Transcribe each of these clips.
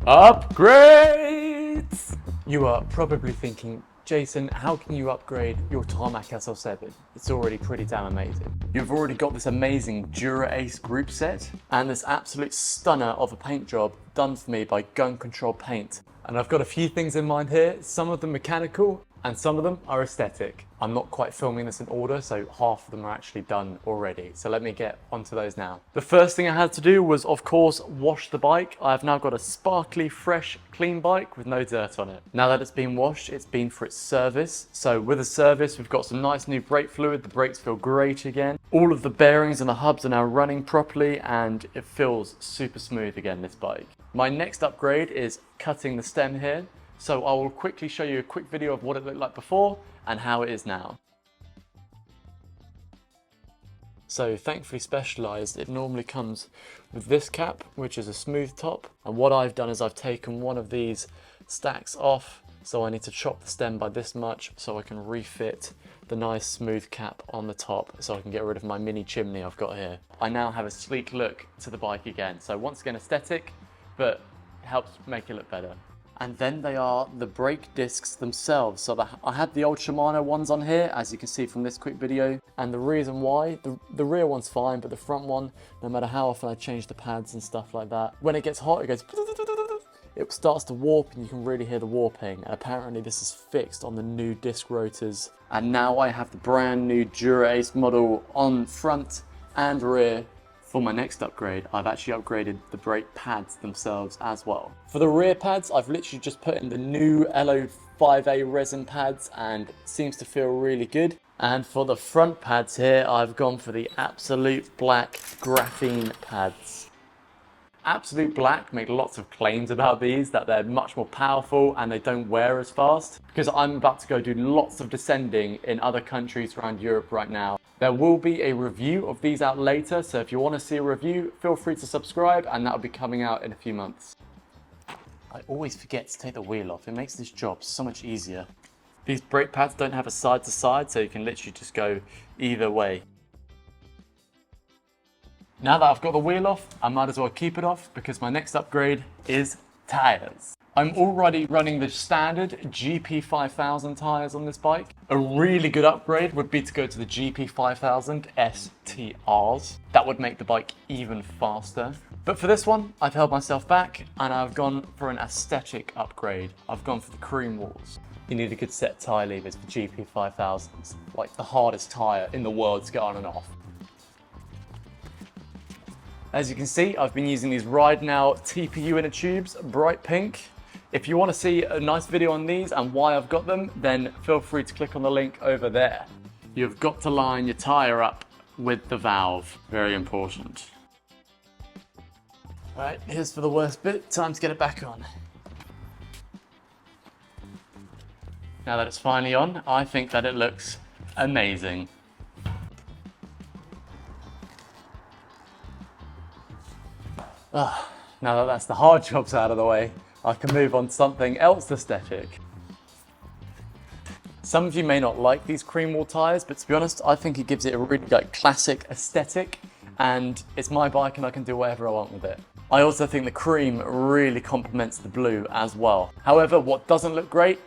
Upgrades! You are probably thinking, Jason, how can you upgrade your Tarmac SL7? It's already pretty damn amazing. You've already got this amazing Dura Ace group set and this absolute stunner of a paint job done for me by Gun Control Paint. And I've got a few things in mind here, some of them mechanical and some of them are aesthetic. I'm not quite filming this in order, so half of them are actually done already. So let me get onto those now. The first thing I had to do was, of course, wash the bike. I've now got a sparkly, fresh, clean bike with no dirt on it. Now that it's been washed, it's been for its service. So with the service, we've got some nice new brake fluid. The brakes feel great again. All of the bearings and the hubs are now running properly and it feels super smooth again, this bike. My next upgrade is cutting the stem here. So I will quickly show you a quick video of what it looked like before and how it is now. So thankfully Specialized, it normally comes with this cap, which is a smooth top. And what I've done is I've taken one of these stacks off. So I need to chop the stem by this much so I can refit the nice smooth cap on the top so I can get rid of my mini chimney I've got here. I now have a sleek look to the bike again. So once again aesthetic, but it helps make it look better. And then they are the brake discs themselves. So I had the old Shimano ones on here, as you can see from this quick video. And the reason why, the rear one's fine, but the front one, no matter how often I change the pads and stuff like that, when it gets hot, it goes, it starts to warp and you can really hear the warping. And apparently this is fixed on the new disc rotors. And now I have the brand new Dura Ace model on front and rear. For my next upgrade, I've actually upgraded the brake pads themselves as well. For the rear pads, I've literally just put in the new LO5A resin pads and it seems to feel really good. And for the front pads here, I've gone for the Absolute Black graphene pads. Absolute Black make lots of claims about these, that they're much more powerful and they don't wear as fast. Because I'm about to go do lots of descending in other countries around Europe right now. There will be a review of these out later, so if you want to see a review, feel free to subscribe and that'll be coming out in a few months. I always forget to take the wheel off. It makes this job so much easier. These brake pads don't have a side to side, so you can literally just go either way. Now that I've got the wheel off, I might as well keep it off because my next upgrade is tires. I'm already running the standard GP5000 tires on this bike. A really good upgrade would be to go to the GP5000 STRs. That would make the bike even faster. But for this one, I've held myself back and I've gone for an aesthetic upgrade. I've gone for the cream walls. You need a good set of tire levers for GP5000s, like the hardest tire in the world to get on and off. As you can see, I've been using these Ride Now TPU inner tubes, bright pink. If you want to see a nice video on these and why I've got them, then feel free to click on the link over there. You've got to line your tyre up with the valve, very important. Right, here's for the worst bit, time to get it back on. Now that it's finally on, I think that it looks amazing. Now that that's the hard jobs out of the way, I can move on to something else aesthetic. Some of you may not like these cream wall tyres, but to be honest, I think it gives it a really classic aesthetic and it's my bike and I can do whatever I want with it. I also think the cream really complements the blue as well. However, what doesn't look great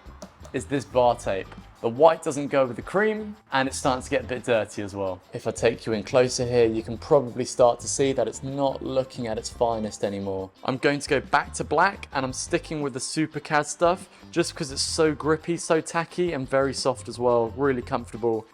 is this bar tape. The white doesn't go with the cream and it's starting to get a bit dirty as well. If I take you in closer here, you can probably start to see that it's not looking at its finest anymore. I'm going to go back to black and I'm sticking with the SuperCAD stuff just because it's so grippy, so tacky and very soft as well, really comfortable.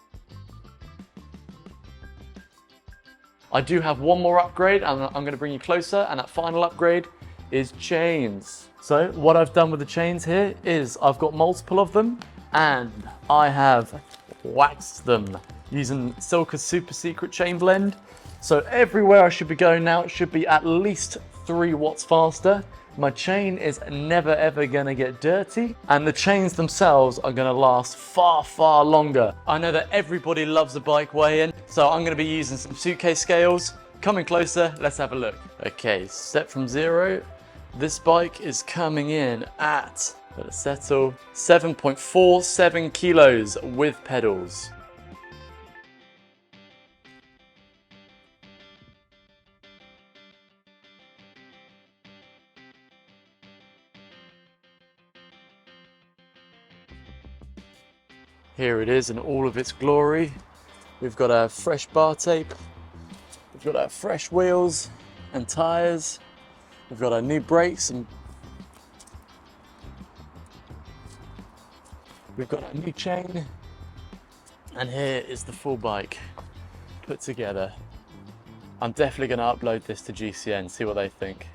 I do have one more upgrade and I'm going to bring you closer, and that final upgrade is chains. So what I've done with the chains here is I've got multiple of them and I have waxed them using Silka's Super Secret Chain Blend. So everywhere I should be going now, it should be at least 3 watts faster. My chain is never ever gonna get dirty and the chains themselves are gonna last far, far longer. I know that everybody loves a bike weigh-in, so I'm gonna be using some suitcase scales. Coming closer, let's have a look. Okay, step from 0. This bike is coming in at, let it settle, 7.47 kilos with pedals. Here it is in all of its glory. We've got our fresh bar tape, we've got our fresh wheels and tyres, we've got our new brakes, and we've got our new chain, and here is the full bike put together. I'm definitely going to upload this to GCN, see what they think.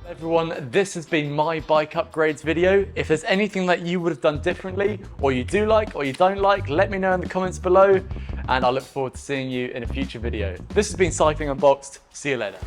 Everyone, this has been my bike upgrades video. If there's anything that you would have done differently, or you do like, or you don't like, let me know in the comments below, and I look forward to seeing you in a future video. This has been Cycling Unboxed. See you later.